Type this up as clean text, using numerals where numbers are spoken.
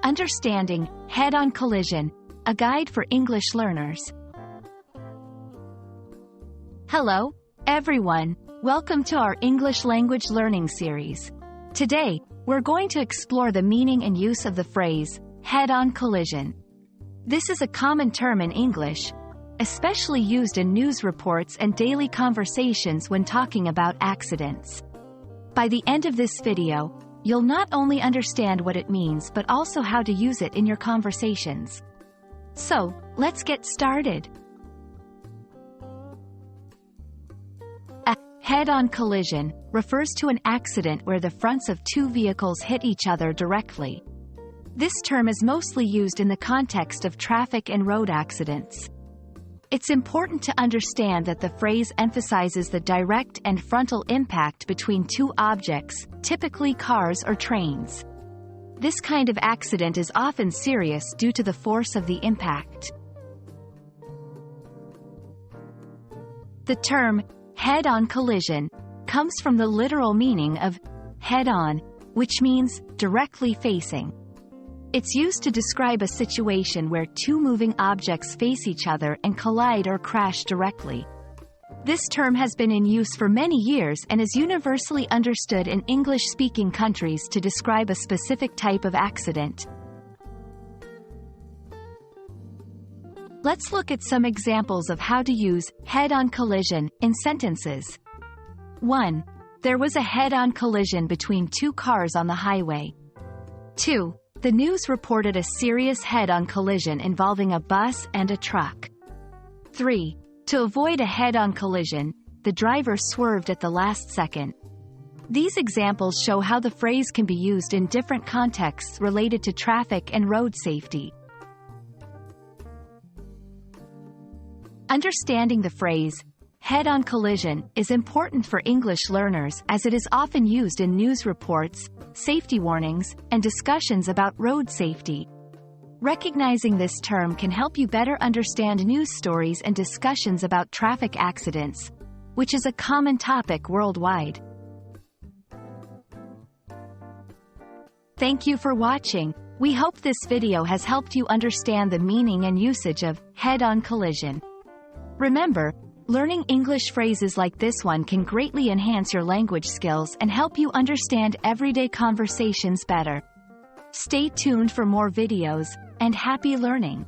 Understanding head-on collision, a guide for English learners. Hello, everyone. Welcome to our English language learning series. Today, we're going to explore the meaning and use of the phrase, head-on collision. This is a common term in English, especially used in news reports and daily conversations when talking about accidents. By the end of this video, you'll not only understand what it means but also how to use it in your conversations. So, let's get started. A head-on collision refers to an accident where the fronts of two vehicles hit each other directly. This term is mostly used in the context of traffic and road accidents. It's important to understand that the phrase emphasizes the direct and frontal impact between two objects, typically cars or trains. This kind of accident is often serious due to the force of the impact. The term, head-on collision, comes from the literal meaning of head-on, which means directly facing. It's used to describe a situation where two moving objects face each other and collide or crash directly. This term has been in use for many years and is universally understood in English-speaking countries to describe a specific type of accident. Let's look at some examples of how to use head-on collision in sentences. 1. There was a head-on collision between two cars on the highway. 2. The news reported a serious head-on collision involving a bus and a truck. 3. To avoid a head-on collision, the driver swerved at the last second. These examples show how the phrase can be used in different contexts related to traffic and road safety. Understanding the phrase, head-on collision, is important for English learners as it is often used in news reports, safety warnings, and discussions about road safety. Recognizing this term can help you better understand news stories and discussions about traffic accidents, which is a common topic worldwide. Thank you for watching. We hope this video has helped you understand the meaning and usage of head-on collision. Remember, learning English phrases like this one can greatly enhance your language skills and help you understand everyday conversations better. Stay tuned for more videos, and happy learning!